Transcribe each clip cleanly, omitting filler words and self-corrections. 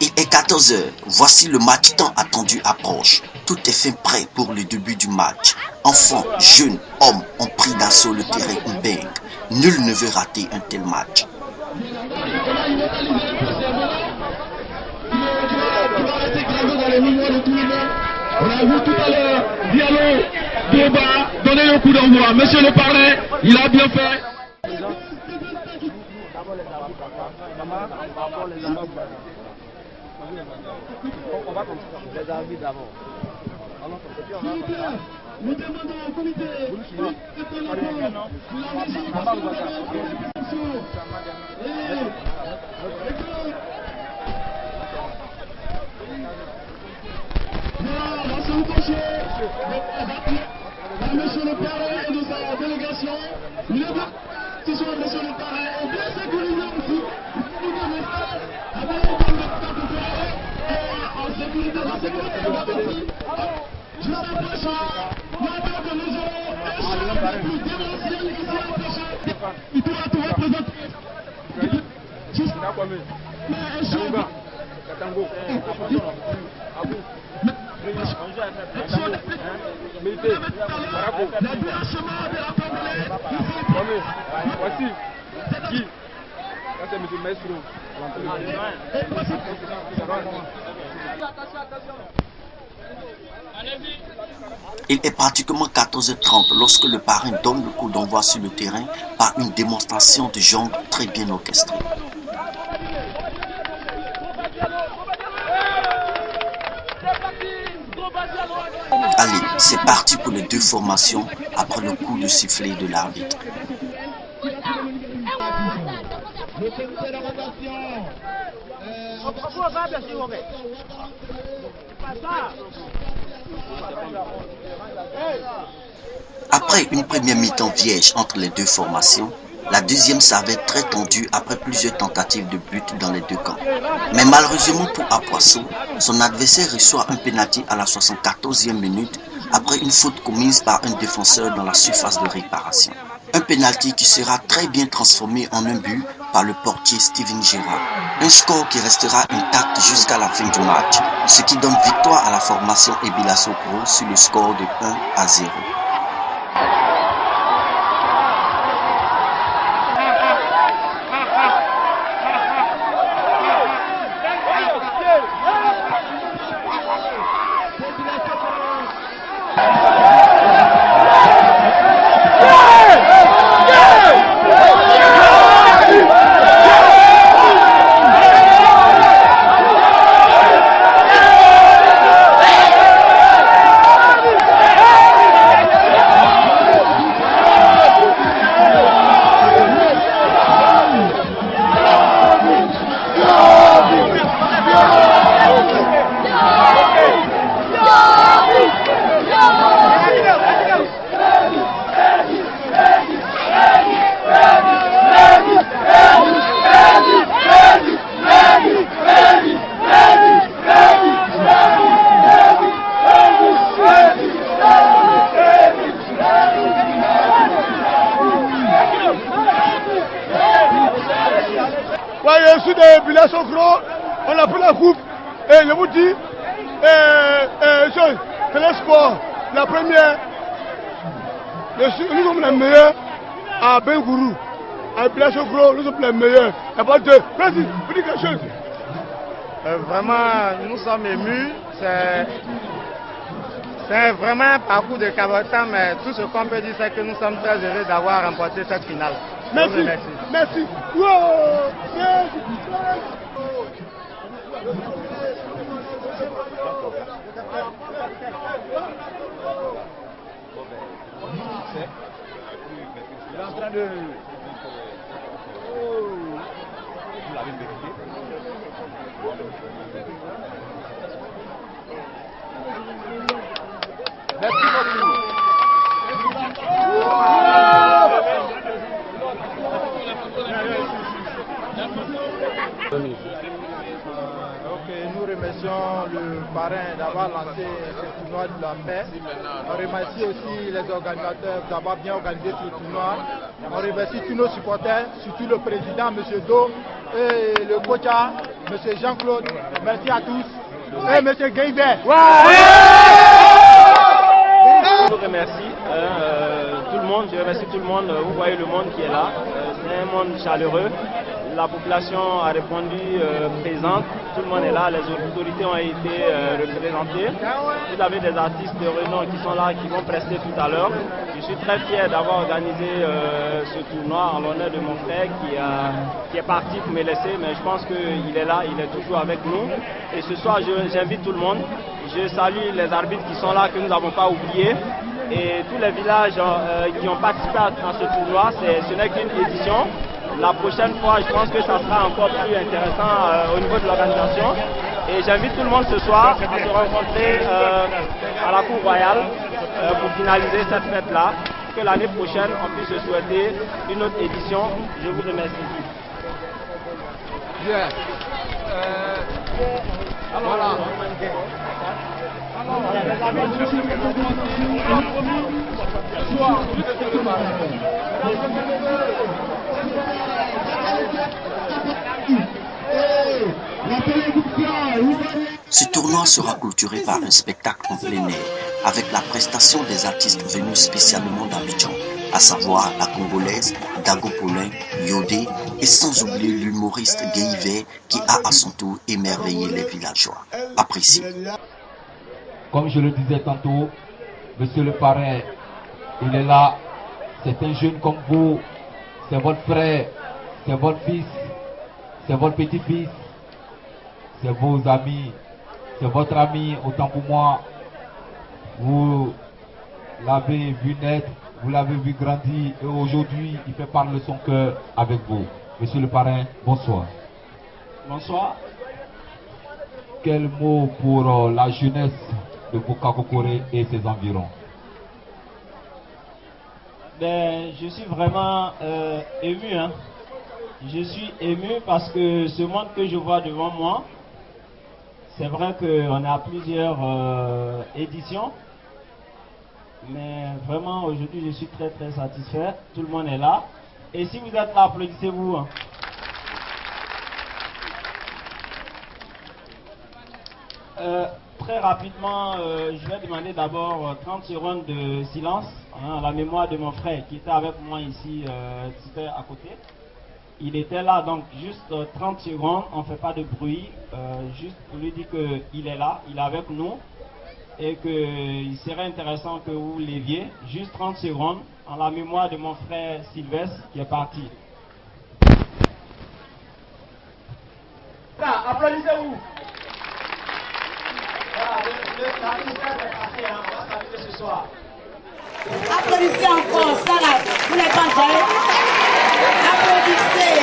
Il est 14 h. Voici le match tant attendu approche. Tout est fin prêt pour le début du match. Enfants, jeunes, hommes ont pris d'assaut le terrain Mbeng. Nul ne veut rater un tel match. On a vu tout à l'heure, dialogue, débat, donner le coup d'envoi. Monsieur le parrain, il a bien fait. On va comme ça. Les arbitres d'abord. Nous demandons au comité monsieur le parrain et de sa délégation, monsieur le parrain est bien sécurisé aussi. En sécurité, la sécurité de la partie. Juste après ça, maintenant que nous aurons échangé plus démentiel ici à prochain, il pourra tout représenter. Juste mais échange. Voici qui? C'est M. Maestro. Il est pratiquement 14 h 30 lorsque le parrain donne le coup d'envoi sur le terrain par une démonstration de jambes très bien orchestrée. Allez, c'est parti pour les deux formations après le coup de sifflet de l'arbitre. Après une première mi-temps vierge entre les deux formations, la deuxième s'avère très tendue après plusieurs tentatives de but dans les deux camps. Mais malheureusement pour Apoisson, son adversaire reçoit un pénalty à la 74e minute après une faute commise par un défenseur dans la surface de réparation. Un pénalty qui sera très bien transformé en un but par le portier Steven Gerrard. Un score qui restera intact jusqu'à la fin du match, ce qui donne victoire à la formation Ebila Sokoro sur le score de 1-0. Je suis de Ebila Sokoro, on a pris la coupe et je vous dis, c'est le sport. La première, nous sommes les meilleurs à Bengourou, à Ebila Sokoro, nous sommes les meilleurs. Il n'y a pas de... Vas-y, vous dites quelque chose. Vraiment, nous sommes émus. C'est vraiment un parcours de cabotin, mais tout ce qu'on peut dire, c'est que nous sommes très heureux d'avoir remporté cette finale. Merci. Merci. Wow. Merci. Il est en train de... Vous l'avez vérifié. Merci beaucoup. Nous remercions le parrain d'avoir lancé ce tournoi de la paix. On remercie aussi les organisateurs d'avoir bien organisé ce tournoi. On remercie tous nos supporters, surtout le président, M. Do, et le coach M. Jean-Claude. Merci à tous. Et M. Guéibert. Je vous remercie tout le monde, je remercie tout le monde. Vous voyez le monde qui est là. C'est un monde chaleureux. La population a répondu présente. Tout le monde est là. Les autorités ont été représentées. Vous avez des artistes de renom qui sont là, qui vont prester tout à l'heure. Je suis très fier d'avoir organisé ce tournoi en l'honneur de mon frère qui est parti pour me laisser. Mais je pense qu'il est là, il est toujours avec nous. Et ce soir, j'invite tout le monde. Je salue les arbitres qui sont là, que nous n'avons pas oubliés. Et tous les villages qui ont participé à ce tournoi, ce n'est qu'une édition. La prochaine fois, je pense que ça sera encore plus intéressant au niveau de l'organisation. Et j'invite tout le monde ce soir à se rencontrer à la Cour Royale pour finaliser cette fête-là. Que l'année prochaine, on puisse se souhaiter une autre édition. Je vous remercie. Bien. Voilà. Ce tournoi sera clôturé par un spectacle en plein air avec la prestation des artistes venus spécialement d'Abidjan, à savoir la Congolaise Dago Paulin, Yodé et sans oublier l'humoriste Guéibert qui a à son tour émerveillé les villageois. Appréciez. Comme je le disais tantôt, monsieur le parrain, il est là, c'est un jeune comme vous, c'est votre frère, c'est votre fils, c'est votre petit-fils, c'est vos amis, c'est votre ami, autant pour moi. Vous l'avez vu naître, vous l'avez vu grandir et aujourd'hui il fait part de son cœur avec vous. Monsieur le parrain, bonsoir. Bonsoir. Quel mot pour la jeunesse de Bokakokore et ses environs? Je suis vraiment ému. Je suis ému parce que ce monde que je vois devant moi, c'est vrai qu'on a plusieurs éditions. Mais vraiment, aujourd'hui, je suis très très satisfait. Tout le monde est là. Et si vous êtes là, applaudissez-vous. Très rapidement, je vais demander d'abord 30 secondes de silence à la mémoire de mon frère qui était avec moi ici, c'était à côté. Il était là, donc juste 30 secondes, on ne fait pas de bruit, juste pour lui dire qu'il est là, il est avec nous. Et qu'il serait intéressant que vous leviez juste 30 secondes en la mémoire de mon frère Sylvestre qui est parti. Applaudissez-vous. Voilà, le sacrifice est passé, on va saluer ce soir. Applaudissez encore, ça là, vous n'êtes pas géré. Applaudissez,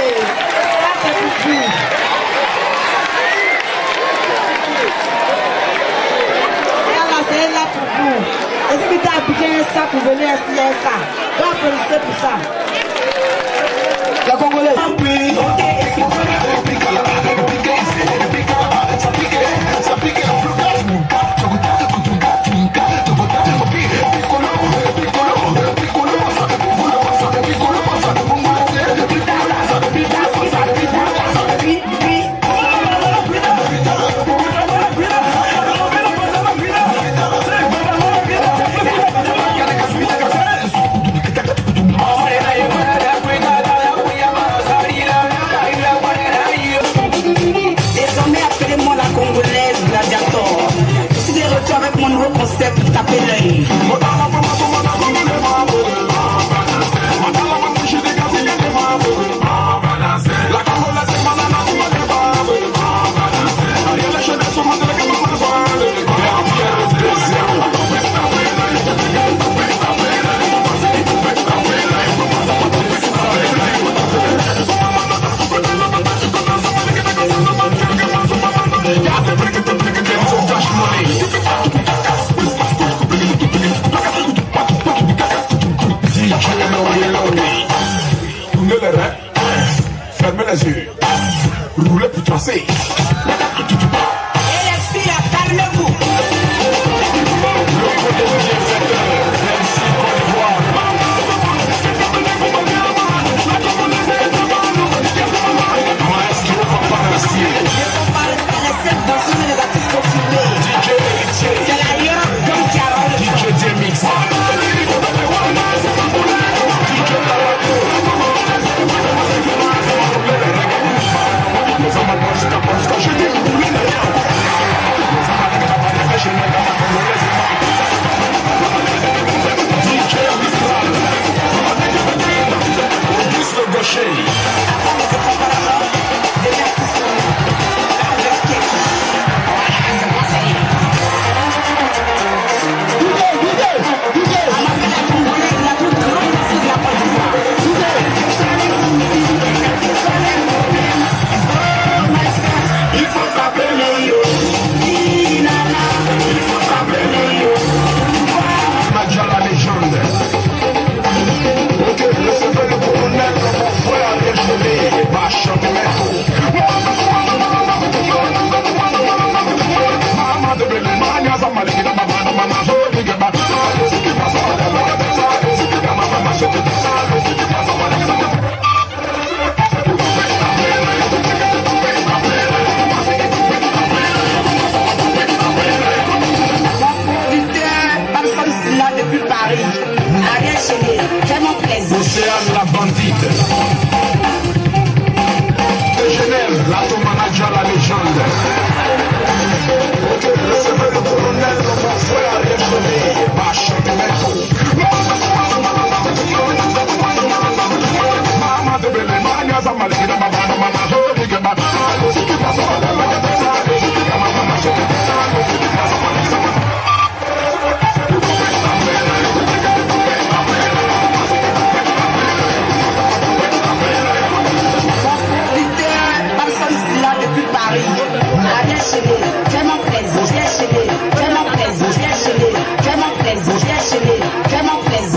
ça c'est pour vous. C'est là pour vous. Et si vous avez bien ça pour venir ici, ça. Donc applaudissez pour ça. Les Congolais. Avec mon nouveau concept, taper l'œil. Fermez les yeux, roulez puis tracez. Et les filles, calmez-vous. Maestro Papa Nasir.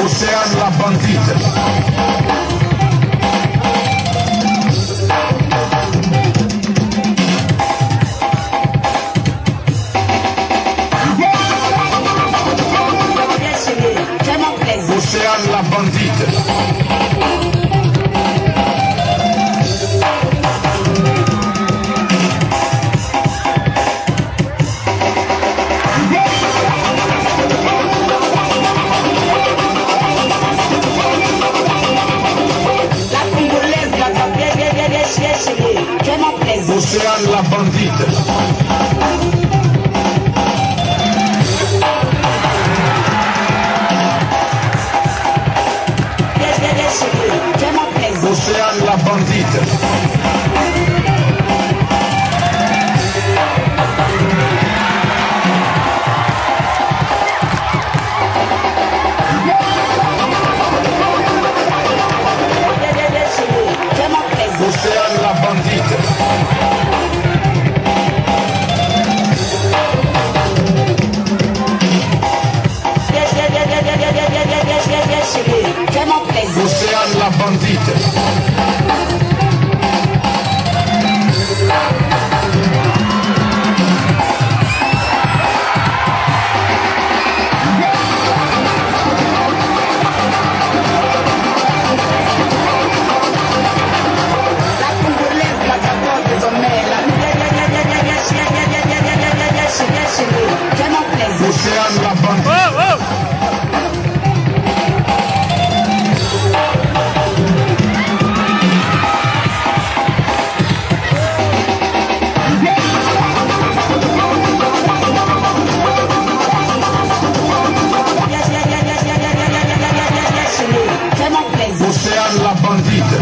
Océane la bandite. Océane la bandite. Océane la bandite. Océane la bandite. Océane la bandite. Océane la bandite. Océane la bandite. Océane la bandite.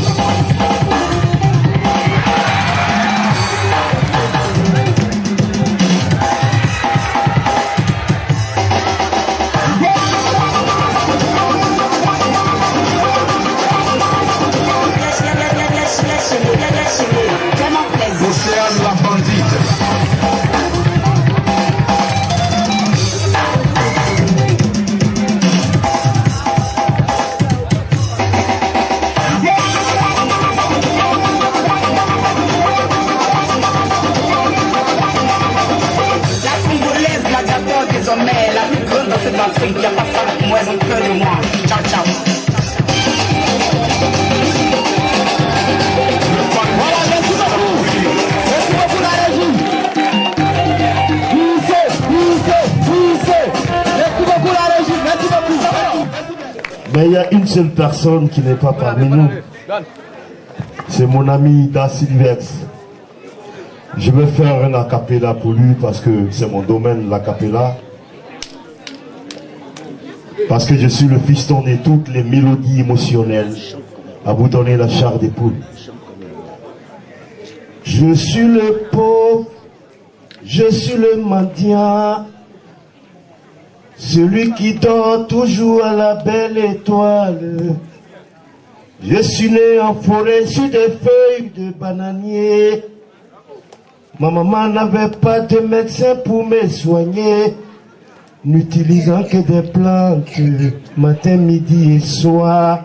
Océane la bandite. La plus grande dans cette Afrique, y'a pas ça avec moi, ils ont peur de moi. Ciao, ciao. Voilà, merci beaucoup. Merci beaucoup la régie. Merci beaucoup la régie. Merci beaucoup. Mais il y a une seule personne qui n'est pas parmi nous. C'est mon ami Da Sylvex. Je vais faire un acapella pour lui parce que c'est mon domaine, l'acapella. Parce que je suis le fiston de toutes les mélodies émotionnelles à vous donner la chair des poules. Je suis le pauvre, je suis le mendiant, celui qui dort toujours à la belle étoile. Je suis né en forêt sur des feuilles de bananier. Ma maman n'avait pas de médecin pour me soigner, n'utilisant que des plantes, matin, midi et soir.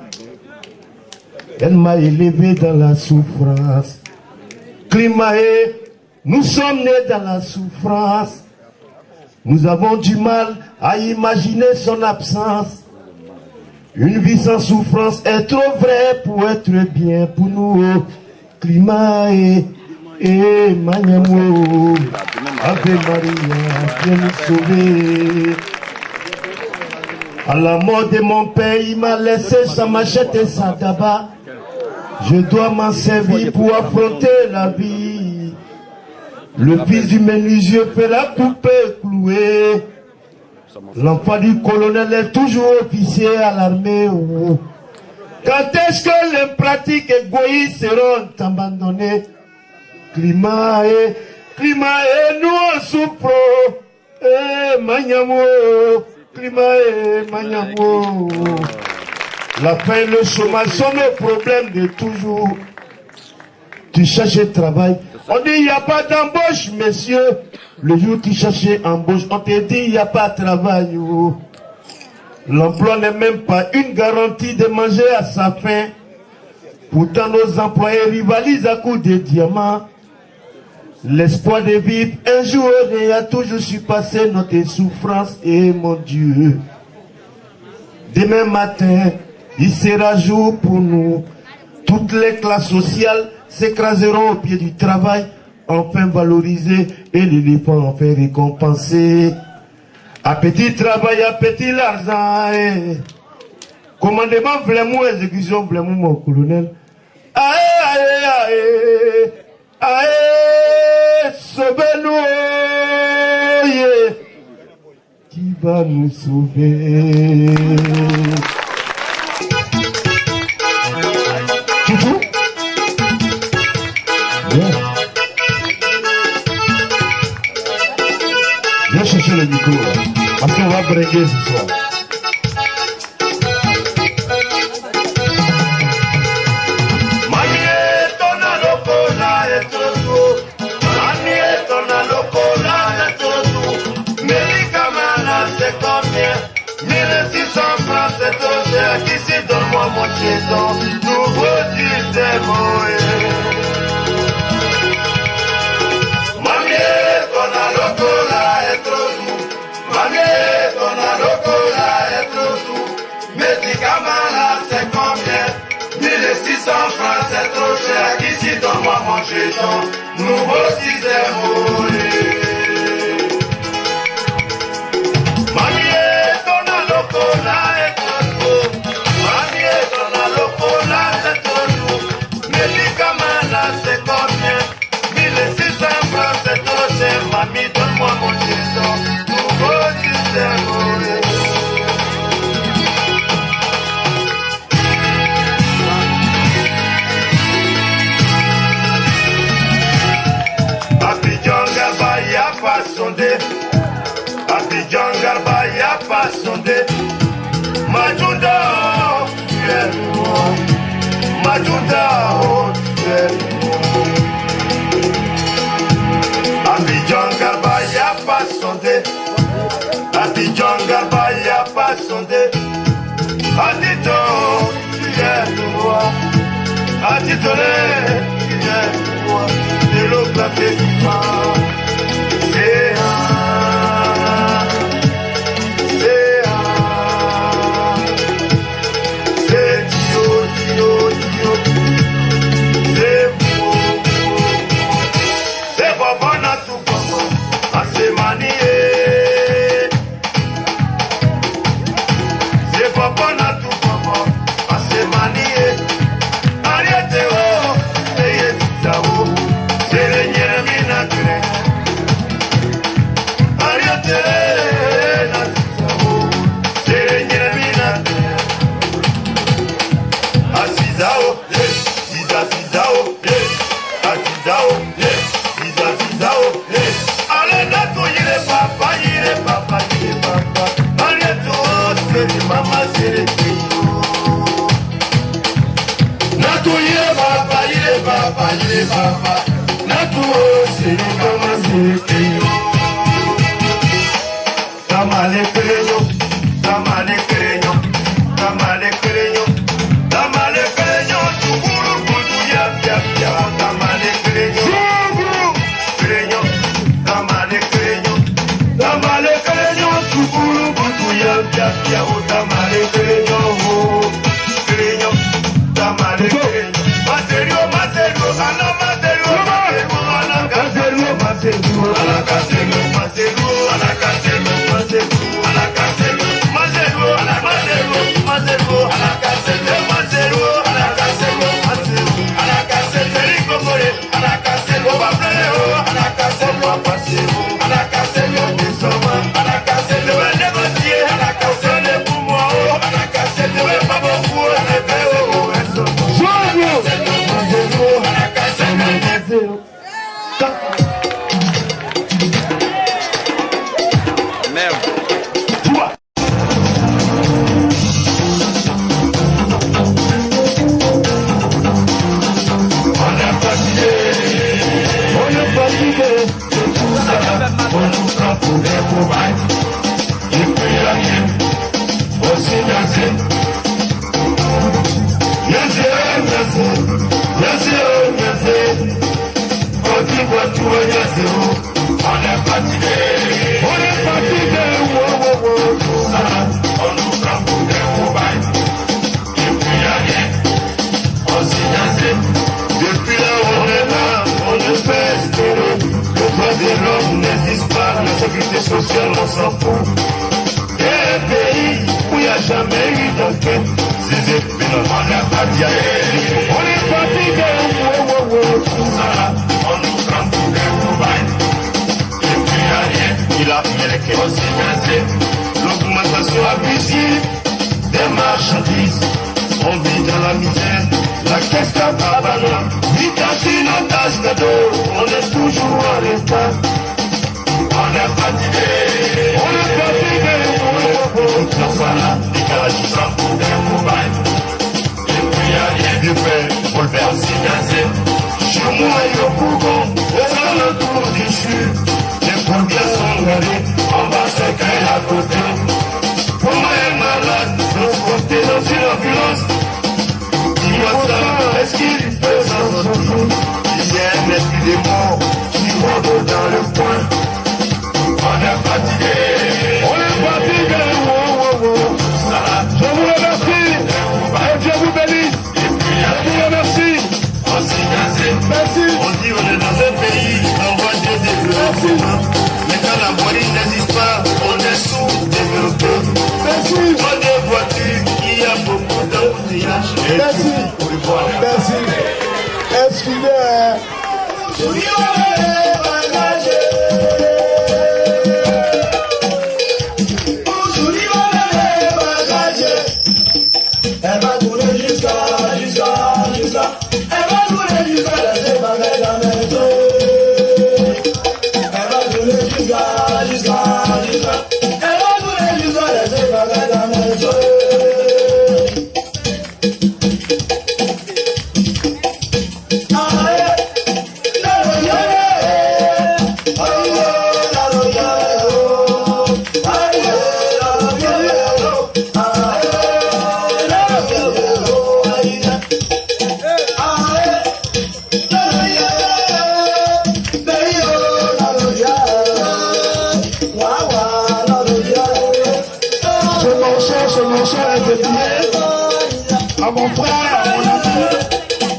Elle m'a élevé dans la souffrance. Climae, nous sommes nés dans la souffrance. Nous avons du mal à imaginer son absence. Une vie sans souffrance est trop vraie pour être bien pour nous. Climae. Et Magnamo, Ave Maria, viens nous sauver. À la mort de mon père, il m'a laissé sa machette et sa tabac. Je dois m'en servir pour affronter la vie. Le fils du menuisier fait la poupée clouée. L'enfant du colonel est toujours officier à l'armée. Quand est-ce que les pratiques égoïstes seront abandonnées? Climae, nous en souffrons, Magnamo, Climae, Magnamo. La faim et le chômage sont nos problèmes de toujours. Tu cherches un travail, On dit il n'y a pas d'embauche, messieurs. Le jour où tu cherchais embauche, on te dit il n'y a pas de travail. L'emploi n'est même pas une garantie de manger à sa faim. Pourtant nos employés rivalisent à coups de diamants. L'espoir de vivre un jour a toujours surpassé notre souffrance. Et mon Dieu, demain matin, il sera jour pour nous. Toutes les classes sociales s'écraseront au pied du travail, enfin valorisé et l'éléphant enfin récompensé. À petit travail, à petit l'argent. Commandement vraiment, exécution vraiment, mon colonel. Aïe, aïe, aïe, aïe, sauvez-nous, yeah. Qui va nous sauver? Toutou? Viens chercher le micro, parce qu'on va briguer ce soir. Ici, donne-moi mon piéton, nouveau système. Mamie, ton alocola est trop doux. Mamie, ton alocola est trop doux. Médicaments là, c'est combien? 1600 francs, c'est trop cher. Ici, donne-moi mon piéton, nouveau système. C'est combien? 1600 francs, c'est trop cher. Mamie, donne-moi mon piéton, nouveau système. Abidjan Garba, y'a pas sondé. Abidjan Garba, y'a pas sondé. Majouda, tu es moi. Majouda, oh, tu es moi. Abidjan Garba, y'a pas sondé. Abidjan Garba, y'a pas sondé. Adito, tu es moi. Adito, tu es moi. De l'eau glacée du vent. C'est un. C'est un. C'est Dio. C'est beau. C'est bon à tout bon. À se manier. C'est bon à tout bon. À se manier. Arrêtez oh. Ayez tout ça oh. C'est le nyeremi naturel. Arrêtez na tout ça oh. C'est le nyeremi naturel. Asisao, Asisao, Asisao, Asisao, allez nato yile papa, yile papa, yile papa. Allez tout, c'est maman, c'est le pays. Nato yile papa, yile papa, yile papa. Nato, c'est le maman, c'est le pays. Tamale creño, tamale creño, tamale creño. Tamale creño, chukuru kutu ya pia pia. Tamale creño, creño. Tamale creño, tamale creño, chukuru kutu ya pia pia. Oh tamale creño, creño. Tamale creño. Materio, materio, ala materio, materio, ala caserio, materio, ala caserio, materio, ala caserio, materio, ala caserio, materio, ala materio, materio, ala caserio. On est fatigué. On est fatigué. Tout ça, on nous prend pour des cobayes. Et puis y'a rien. On s'y nase. Depuis là où on est là, on espère espérer. Le droit de l'homme n'existe pas. La sécurité sociale, on s'en fout. Et un pays où il n'y a jamais eu d'enquête. On est fatigué. On est fatigué. Tout ça, on nous prend pour des cobayes. Et puis y'a rien. Il a fait on s'y nase. L'augmentation abusive des marchandises. On vit dans la misère, la caisse à Babana. Vitamine en tasse cadeau, on est toujours en retard. On est fatigué. On est fatigué. Tout ça là, les garages sont pour des cobayes. Et puis y'a rien de fait, on le fait aussi danser. Chez moi, il y a Bougon, aux alentours du sud. Les pompiers sont gardés, on va se cailler à côté. Pour moi, un malade, transporté dans une ambulance. Dis-moi ça, est-ce qu'il peut s'en sortir? Il y a un esprit de mort qui rôde dans le coin. On est fatigué. On est fatigué. Ça, je vous remercie. Et Dieu vous bénisse. Et puis, je vous remercie. On s'y nase. Merci. On dit on est dans un pays en voie de développement. Mais quand la voirie n'existe pas, on est sous-développé. Merci. Dans des voitures, il y a beaucoup d'embouteillages. Merci. Merci. Elle va tourner jusqu'à. Elle va tourner jusqu'à laisser bagaille la maison. Elle va tourner jusqu'à. Elle va tourner jusqu'à laisser bagaille la maison. À mon frère, à mon ami,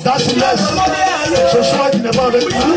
Daciles, ce soir il n'est pas avec nous.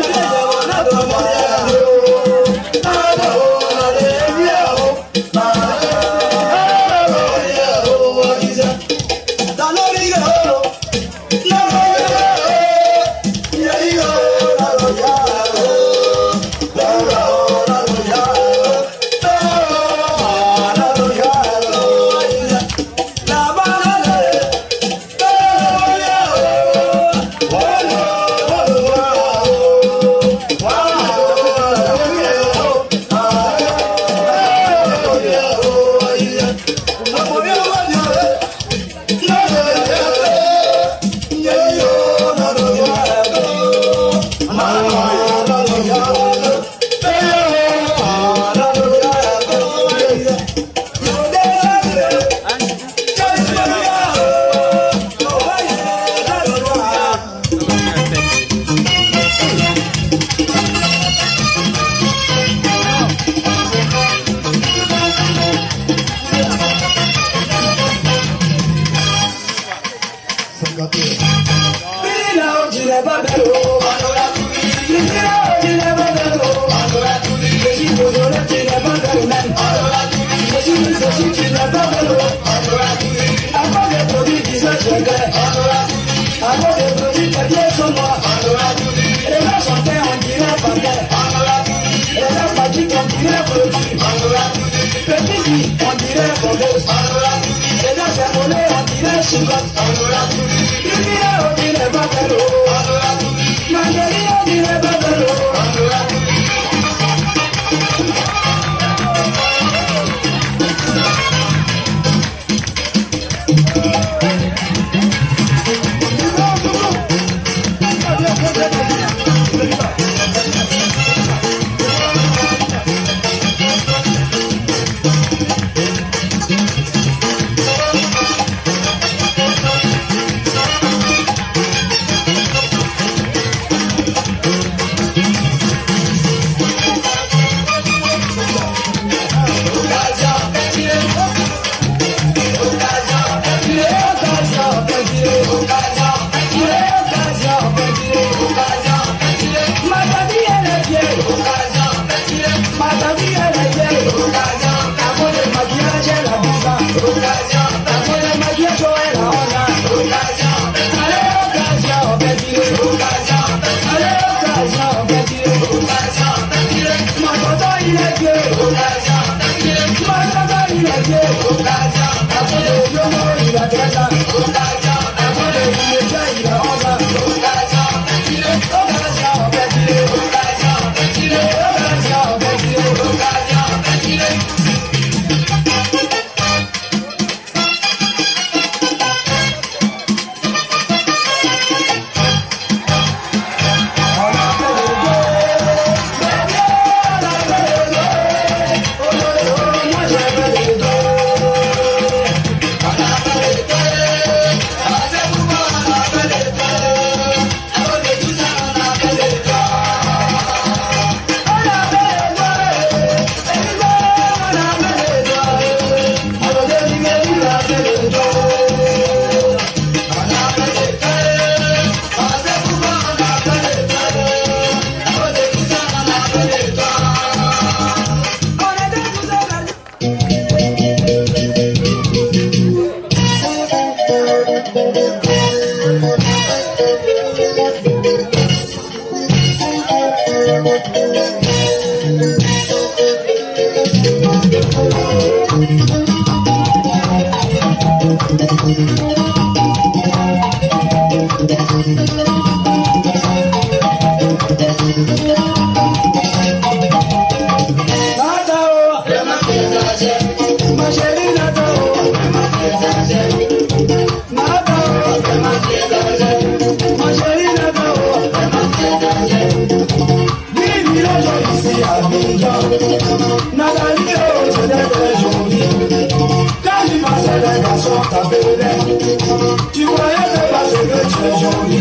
Tu croyais ne pas ce que tu es joli.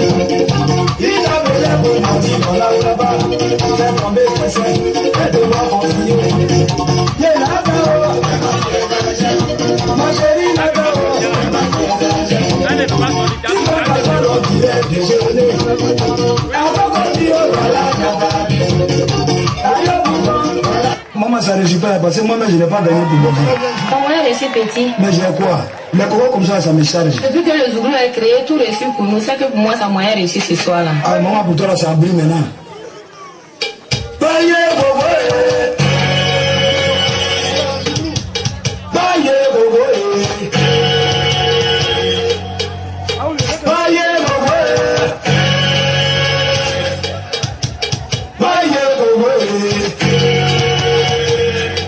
Il t'appelait pour mentir dans la là-bas. Fais tomber tes seins et devoir confier. Yé Nakao, ma chérie Nakao. Tu m'as pas fait l'autre déjeuner. Avant qu'on dise maman, ça ne réussit pas parce que moi-même je n'ai pas gagné pour le dire. Ton moyen reçu petit. Mais j'ai quoi? Les cocos comme ça me charge. Depuis que le Zouglou a créé tout reçu pour nous, c'est que pour moi, ça moyen reçu ce soir-là. Ah, maman, pour toi, là, ça a brillé maintenant.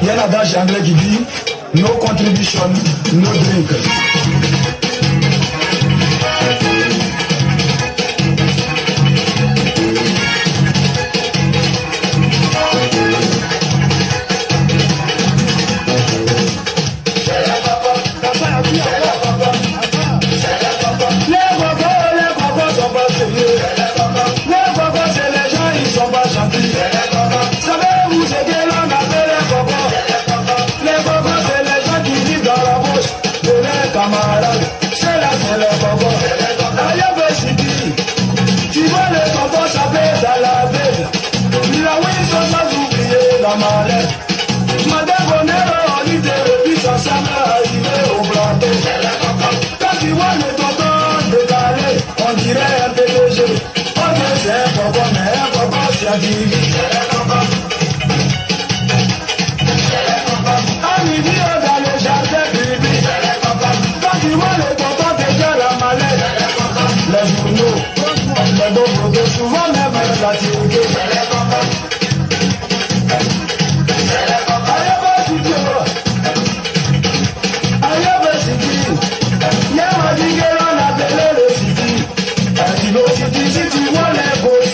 Il y a l'adage anglais qui dit no contribution, no drink. Madame Bonero, on dit de puis ensemble arrivé au plateau. Quand tu vois le tonton décalé, on dirait un PDG. On dit c'est un coco, mais un coco scientifique. À midi, on va le jardin public. Quand tu vois le tonton déjà la mallette, les journaux, les beaux photos, souvent même la télé.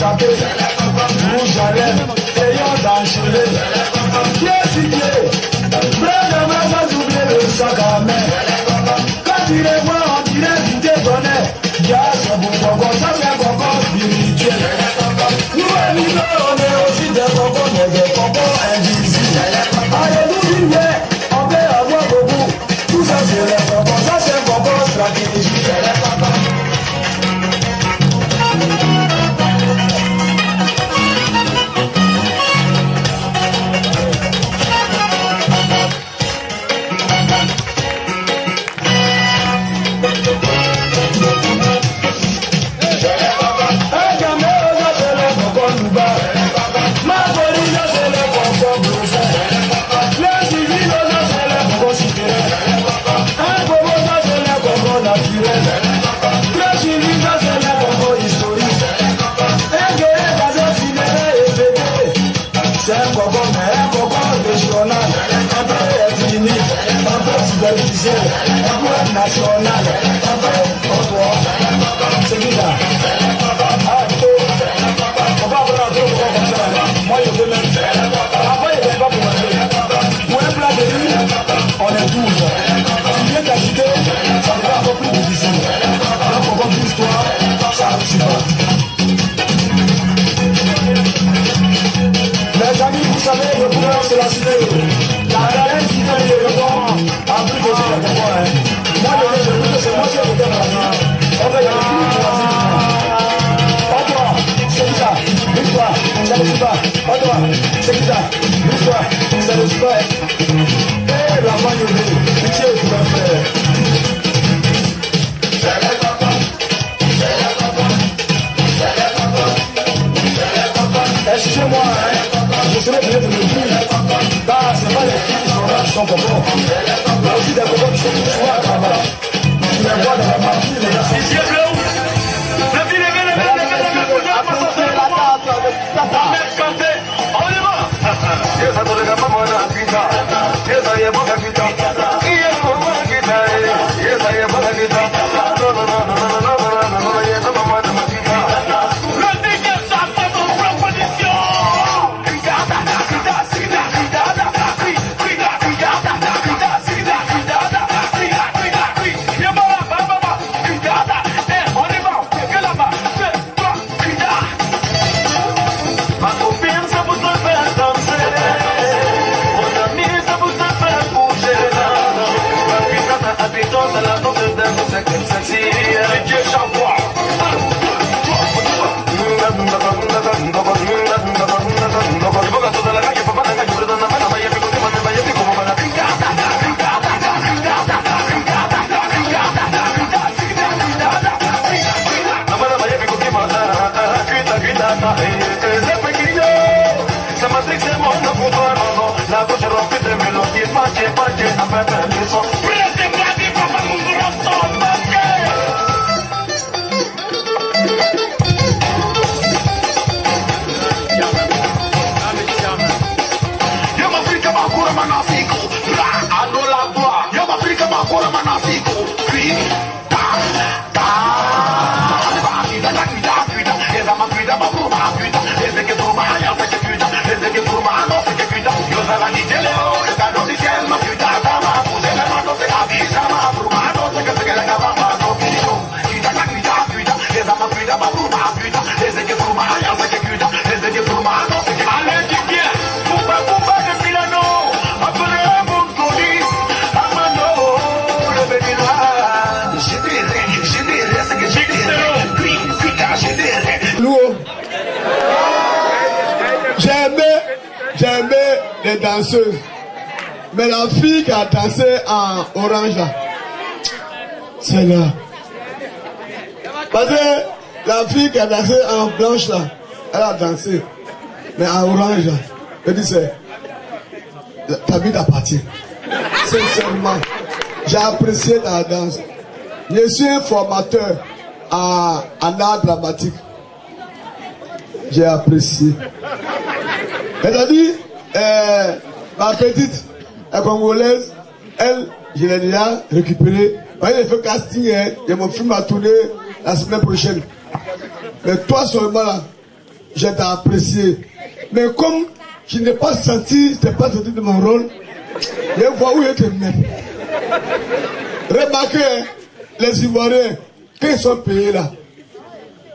Rouge à lèvres, ayant d'enchouler. Pieds sur pied, plein de main sans oublier le sac à main. Quand tu les vois, on dirait qu'ils te connaissent. Y'a ce bon coco, ça c'est un coco spirituel. Nous, on est aussi supervisé, un national, c'est qui ça? On va avoir un truc comme ça. Moi je veux même. Après il ne pas pour manger. Pour un plat de riz, on est 12. Tu viens d'agiter, ça devient encore plus difficile. Donc on va plus toi, ça ne suffit pas. Les amis, vous savez, le pouvoir c'est la cité. La dernière cité, le pouvoir a pris aussi la pouvoir. Moi je veux dire que c'est moi qui ai été maintenant. On va y aller plus pour la c'est ça, l'histoire, ça ne suit pas. Pas toi, c'est ça, l'histoire, ça ne suit pas. Eh, la main de Dieu, pitié pour la frère. Excusez-moi, je serai peut-être le plus. Car ce n'est pas les filles qui sont là qui sont bonbons. Il y a aussi des bonbons qui sont plus souvent à travail. Tu les vois dans la partie, les gars. J'aimais les danseuses. Mais la fille qui a dansé en orange là, c'est là. Parce que la fille qui a dansé en blanche là, elle a dansé. Mais en orange là, je dis c'est ta vie t'appartient. Sincèrement, j'ai apprécié ta danse. Je suis un formateur en art dramatique. J'ai apprécié. C'est-à-dire, ma petite congolaise, elle, je l'ai déjà récupérée. Elle fait casting et mon film a tourné la semaine prochaine. Mais toi seulement là, je t'ai apprécié. Mais comme je n'ai pas senti, je n'ai pas senti de mon rôle, je vois où est le même. Remarquez, les Ivoiriens, quand ils sont payés là,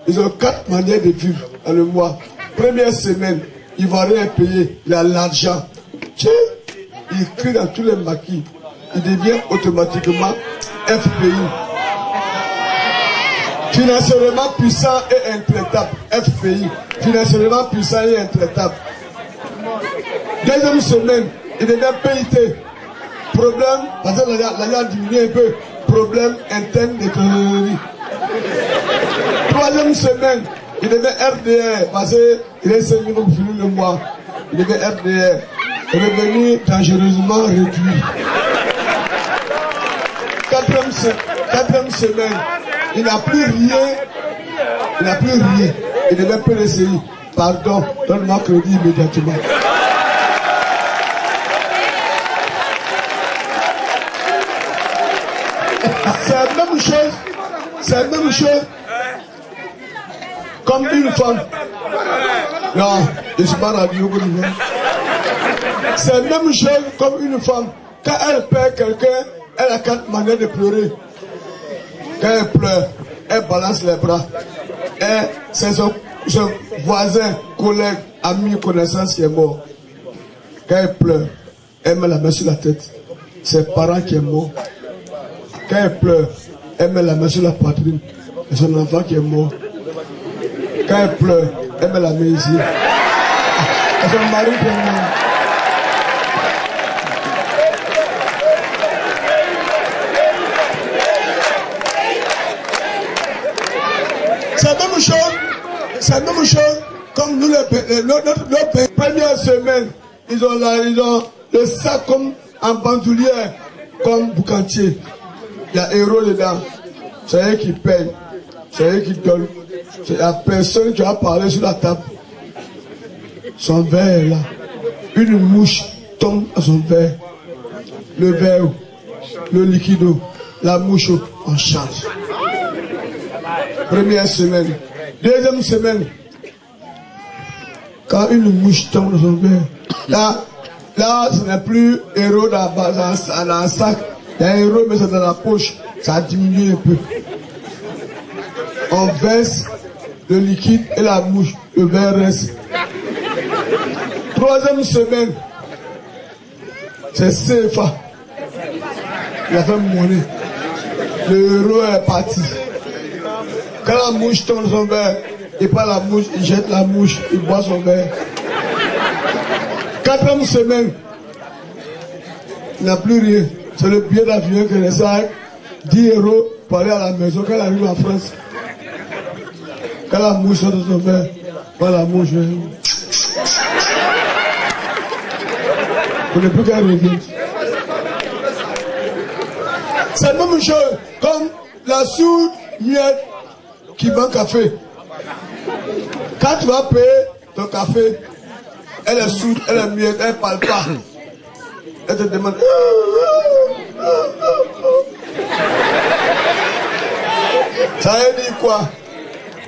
ils ont 4 manières de vivre dans le mois. Première semaine, Ivoirien est payé, il a l'argent. Il crie dans tous les maquis. Il devient automatiquement FPI. Financièrement puissant et intraitable. FPI. Financièrement puissant et intraitable. Deuxième semaine, il devient PIT. Problème, parce que l'alliance a diminué un peu. Problème interne d'économie. Troisième semaine, il devient RDR. Parce qu'il est 5 000 pour finir le mois. Il devient RDR. Revenu dangereusement réduit. Quatrième semaine, il n'a plus rien. Il n'a plus rien. Il devient PDCI. Pardon, donne-moi crédit immédiatement. même chose. C'est la même chose. Comme une femme. Non, je ne suis pas radio. C'est la même chose comme une femme. Quand elle perd quelqu'un, elle a 4 manières de pleurer. Quand elle pleure, elle balance les bras. Et c'est son voisin, collègue, ami, connaissance qui est mort. Quand elle pleure, elle met la main sur la tête. C'est parent qui est mort. Quand elle pleure, elle met la main sur la poitrine. C'est son enfant qui est mort. Quand elle pleure, elle met la main ici. C'est son mari qui est mort. C'est la même chose. C'est la même chose comme nous, nos pays. Première semaine, ils ont le sac comme en bandoulière, comme boucantier. Il y a héros dedans. C'est eux qui payent. C'est eux qui donnent. Il n'y a personne qui a parlé sur la table. Son verre est là. Une mouche tombe à son verre. Le verre, le liquide, la mouche en charge. Première semaine. Deuxième semaine. Quand une mouche tombe dans son verre, là, ce n'est plus héros dans un sac. Il y a un héros, mais c'est dans la poche. Ça a diminué un peu. On verse le liquide et la mouche. Le verre reste. Troisième semaine. C'est CFA. Il a fait monnaie. Le héros est parti. Quand la mouche tombe dans son verre, il prend la mouche, il jette la mouche, il boit son verre. Quatrième semaine, il n'a plus rien. C'est le billet d'avion que les sacs, 10 euros pour aller à la maison quand il arrive en France. Quand la mouche sort de son verre, quand la mouche vient. Vous ne plus qu'à revenir. C'est la même chose comme la soude muette qui vend café. Quand tu vas payer ton café, elle est sourde, elle est muette, elle ne parle pas. Elle te demande. Ça veut dire quoi?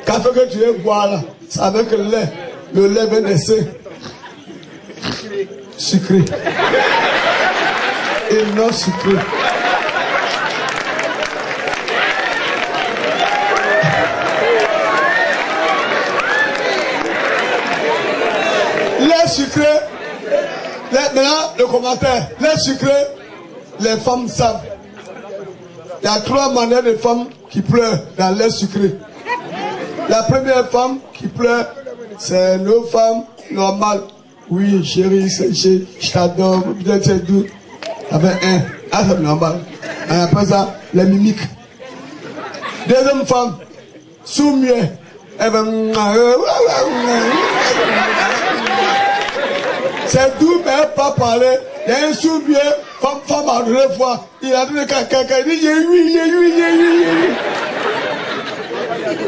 Café que tu veux boire là, c'est avec le lait. Le lait vient d'essayer. Sucré. Et non sucré. Les sucrés, maintenant le commentaire, les sucrés, les femmes savent. Il y a 3 manières de femmes qui pleurent dans les sucrés. La première femme qui pleure, c'est nos femmes normales. Oui, chérie, je t'adore, peut-être c'est doux. Avec c'est normal. On appelle ça les mimiques. Deuxième femme, sous-mieux, elle va. C'est doux, mais elle ne peut pas parler. Il y a un sous-mieux, femme à 2 fois. Il a dit quelqu'un, il dit oui.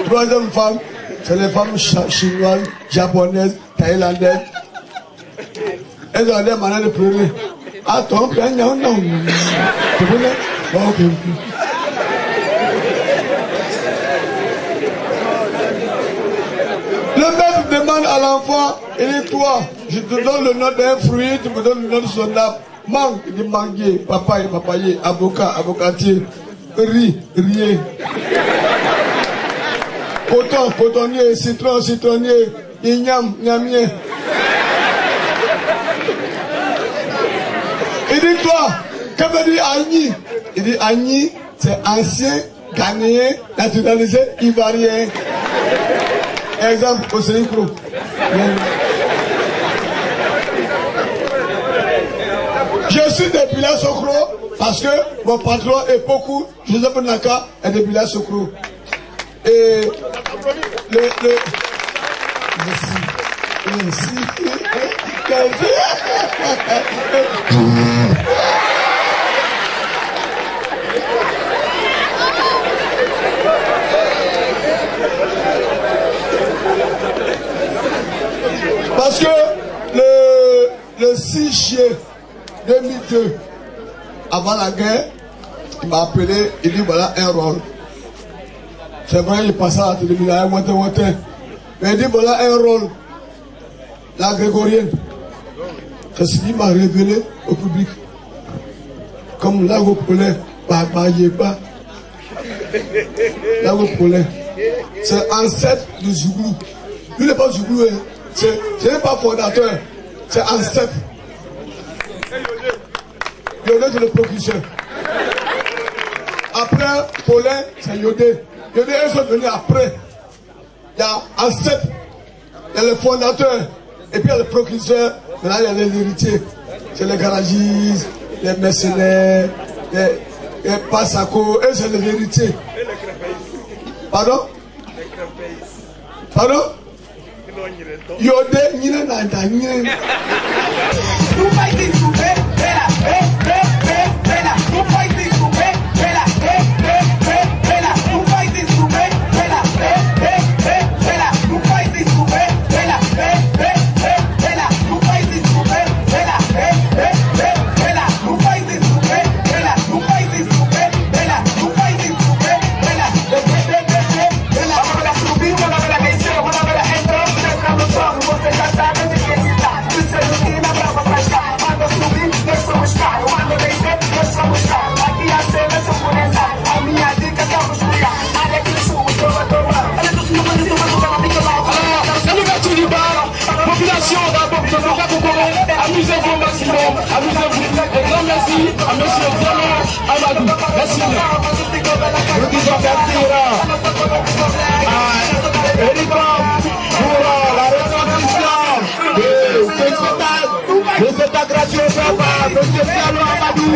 Troisième femme, c'est les femmes chinoises, japonaises, thaïlandaises. Elles ont des manières de pleurer. Attends, non. Tu connais? Ok. Le maître demande à l'enfant, il dit toi, je te donne le nom d'un fruit, tu me donnes le nom de son arbre. Mangue, il dit manguier, papaye, papayer, avocat, avocatier, riz, rier. Coton, cotonnier, citron, citronnier, ignam, gnamier. Il dit toi, que veut dire Agni? Il dit Agni, c'est ancien, ghanéen, naturalisé, ivoirien. Exemple, au Sénégal. Je suis de Bila Sokro parce que mon patron est beaucoup, Joseph Naka est de Bila Sokro. Et Merci. Parce que le 6 juillet 2002, avant la guerre, Il m'a appelé, il dit voilà un rôle. C'est vrai, il passait à la télévision, mais il dit voilà un rôle. La grégorienne. Ceci dit m'a révélé au public. Comme là vous prenez, là vous prenez. C'est ancêtre du Zouglou. Lui n'est pas Zouglou, ce n'est pas fondateur, c'est ancêtre. Yodé c'est le procureur. Après Paulin, c'est Yodé. Yodé, ils sont venus après. Il y a ancêtre, il y a le fondateur, et puis il y a le procureur, maintenant il y a les héritiers. C'est les garagistes, les mercenaires, les Passako, eux c'est les héritiers. Pardon? Pardon? Yodé, Nina Nanda, Nina. Amusez-vous au maximum, amusez-vous. Un grand merci à M. Diamant Amadou. Merci. Nous disons merci à Ericom pour la retransmission de ce spectacle gratuit par M. Diamant Amadou.